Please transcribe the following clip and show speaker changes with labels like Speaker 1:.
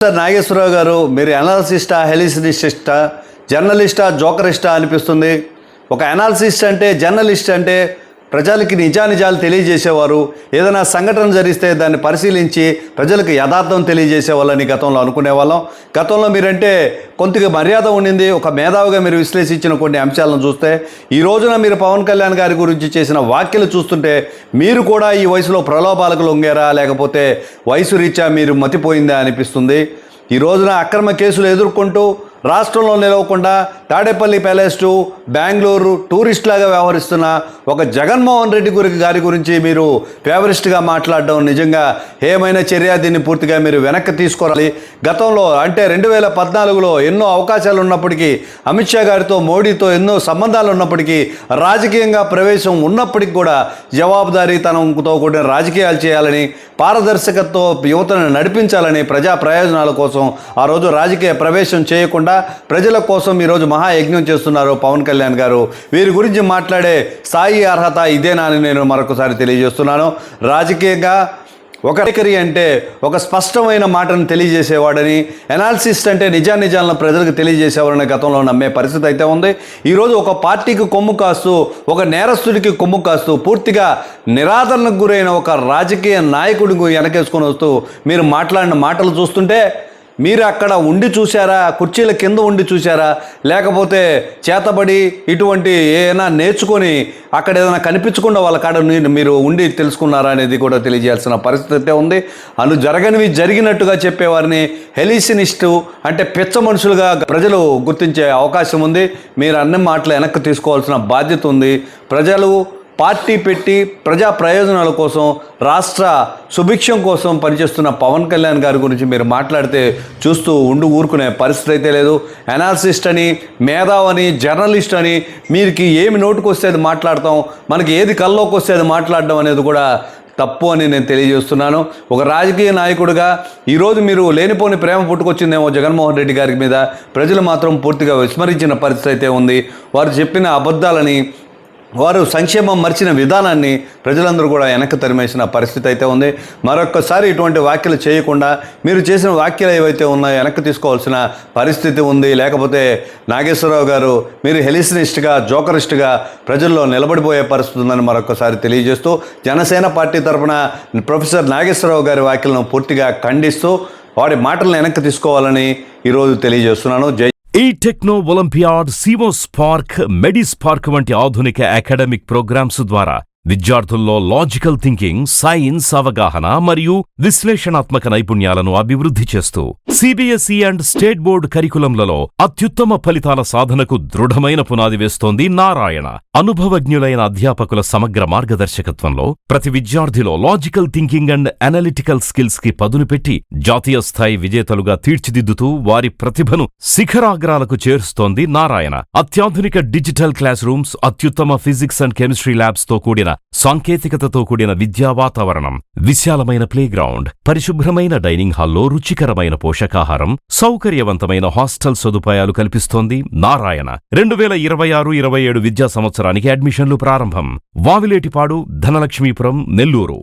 Speaker 1: Sir Nageswararao గారు, మీరు అనాలిసిస్టా, హెలిసినిస్టా, జర్నలిస్టా, జోకరిస్టా అనిపిస్తుంది. ఒక అనాలిసిస్ట్ అంటే, జర్నలిస్ట్ అంటే ప్రజలకి నిజానిజాలు తెలియజేసేవారు. ఏదైనా సంఘటన జరిగితే దాన్ని పరిశీలించి ప్రజలకు యథార్థం తెలియజేసేవాళ్ళని గతంలో అనుకునేవాళ్ళం. గతంలో మీరంటే కొంతగా మర్యాద ఉండింది. ఒక మేధావిగా మీరు విశ్లేషించిన కొన్ని అంశాలను చూస్తే, ఈ రోజున మీరు పవన్ కళ్యాణ్ గారి గురించి చేసిన వ్యాఖ్యలు చూస్తుంటే మీరు కూడా ఈ వయసులో ప్రలోభాలకు లొంగారా, లేకపోతే వయసు రీత్యా మీరు మతిపోయిందా అనిపిస్తుంది. ఈ రోజున అక్రమ కేసులు ఎదుర్కొంటూ రాష్ట్రంలో నిలవకుండా తాడేపల్లి ప్యాలెస్ టు బెంగళూరు టూరిస్ట్లాగా వ్యవహరిస్తున్న ఒక జగన్మోహన్ రెడ్డి గారి గురించి మీరు ఫేవరిస్ట్గా మాట్లాడడం నిజంగా ఏమైన చర్య. దీన్ని పూర్తిగా మీరు వెనక్కి తీసుకోవాలి. గతంలో అంటే 2014లో ఎన్నో అవకాశాలు ఉన్నప్పటికీ, అమిత్ షా గారితో, మోడీతో ఎన్నో సంబంధాలు ఉన్నప్పటికీ, రాజకీయంగా ప్రవేశం ఉన్నప్పటికీ కూడా జవాబుదారీతనంతో కూడిన రాజకీయాలు చేయాలని, పారదర్శకతతో యువతను నడిపించాలని, ప్రజా ప్రయోజనాల కోసం ఆ రోజు రాజకీయ ప్రవేశం చేయకుండా ప్రజల కోసం ఈరోజు మహాయజ్ఞం చేస్తున్నారు పవన్ కళ్యాణ్ గారు. వీరి గురించి మాట్లాడే స్థాయి, అర్హత ఇదేనా అని నేను మరొకసారి తెలియజేస్తున్నాను. రాజకీయంగా ఒక వైఖరి అంటే ఒక స్పష్టమైన మాటను తెలియజేసేవాడని, అనాలిసిస్ట్ అంటే నిజాలను ప్రజలకు తెలియజేసేవాడని గతంలో నమ్మే పరిస్థితి అయితే ఉంది. ఈరోజు ఒక పార్టీకి కొమ్ము కాస్తూ, ఒక నేరస్తుడికి కొమ్ము కాస్తూ, పూర్తిగా నిరాదరణకు గురైన ఒక రాజకీయ నాయకుడికి వెనకేసుకొని వస్తూ మీరు మాట్లాడిన మాటలు చూస్తుంటే, మీరు అక్కడ ఉండి చూశారా, కుర్చీల కింద ఉండి చూశారా, లేకపోతే చేతబడి ఇటువంటి ఏదైనా నేర్చుకొని అక్కడ ఏదైనా కనిపించకుండా వాళ్ళ కాడ మీరు ఉండి తెలుసుకున్నారా అనేది కూడా తెలియజేయాల్సిన పరిస్థితి ఉంది. జరగనివి జరిగినట్టుగా చెప్పేవారిని హెలిసినిస్టు అంటే పిచ్చ మనుషులుగా ప్రజలు గుర్తించే అవకాశం ఉంది. మీరు అన్ని మాటలు వెనక్కి తీసుకోవాల్సిన బాధ్యత ఉంది. ప్రజలు పార్టీ పెట్టి ప్రజా ప్రయోజనాల కోసం, రాష్ట్ర సుభిక్షం కోసం పనిచేస్తున్న పవన్ కళ్యాణ్ గారి గురించి మీరు మాట్లాడితే చూస్తూ ఊరుకునే పరిస్థితి అయితే లేదు. అనాలిసిస్ట్ అని, మేధావని, జర్నలిస్ట్ అని మీకు ఏమి నోటుకు వస్తే అది మాట్లాడతాం, మనకి ఏది కల్లోకి వస్తే అది మాట్లాడడం అనేది కూడా తప్పు అని నేను తెలియజేస్తున్నాను. ఒక రాజకీయ నాయకుడిగా ఈరోజు మీరు లేనిపోని ప్రేమ పుట్టుకొచ్చిందేమో జగన్మోహన్ రెడ్డి గారి మీద. ప్రజలు మాత్రం పూర్తిగా విస్మరించిన పరిస్థితి అయితే ఉంది. వారు చెప్పిన అబద్ధాలని, వారు సంక్షేమం మర్చిన విధానాన్ని ప్రజలందరూ కూడా వెనక్కి తరిమేసిన పరిస్థితి అయితే ఉంది. మరొక్కసారి ఇటువంటి వ్యాఖ్యలు చేయకుండా మీరు చేసిన వ్యాఖ్యలు ఏవైతే ఉన్నాయో వెనక్కి తీసుకోవాల్సిన పరిస్థితి ఉంది. లేకపోతే నాగేశ్వరరావు గారు, మీరు హెలిసినిస్ట్గా, జోకరిస్ట్గా ప్రజల్లో నిలబడిపోయే పరిస్థితి ఉందని మరొకసారి తెలియజేస్తూ, జనసేన పార్టీ తరఫున ప్రొఫెసర్ నాగేశ్వరరావు గారి వ్యాఖ్యలను పూర్తిగా ఖండిస్తూ వాడి మాటలను వెనక్కి తీసుకోవాలని ఈరోజు తెలియజేస్తున్నాను. జై
Speaker 2: ఈ టెక్నో ఒలింపియాడ్, సివోస్పార్క్, మెడిస్పార్క్ వంటి ఆధునిక అకాడమిక్ ప్రోగ్రామ్స్ ద్వారా విద్యార్థుల్లో లాజికల్ థింకింగ్, సైన్స్ అవగాహన మరియు విశ్లేషణాత్మక నైపుణ్యాలను అభివృద్ధి చేస్తూ సిబిఎస్ఈ అండ్ స్టేట్ బోర్డు కరికులంలలో అత్యుత్తమ ఫలితాల సాధనకు దృఢమైన పునాది వేస్తోంది నారాయణ. అనుభవజ్ఞులైన అధ్యాపకుల సమగ్ర మార్గదర్శకత్వంలో ప్రతి విద్యార్థిలో logical thinking and analytical skills కి పదును పెట్టి జాతీయ స్థాయి విజేతలుగా తీర్చిదిద్దుతూ వారి ప్రతిభను శిఖరాగ్రాలకు చేరుస్తోంది నారాయణ. అత్యాధునిక డిజిటల్ క్లాస్ రూమ్స్, అత్యుత్తమ ఫిజిక్స్ అండ్ కెమిస్ట్రీ ల్యాబ్స్ తో కూడిన సాంకేతికతతో కూడిన విద్యా వాతావరణం, విశాలమైన ప్లేగ్రౌండ్, పరిశుభ్రమైన డైనింగ్ హాల్లో రుచికరమైన పోషకాహారం, సౌకర్యవంతమైన హాస్టల్ సదుపాయాలు కల్పిస్తోంది నారాయణ. 2026-27 విద్యా సంవత్సరానికి అడ్మిషన్లు ప్రారంభం. వావిలేటిపాడు, ధనలక్ష్మీపురం, నెల్లూరు.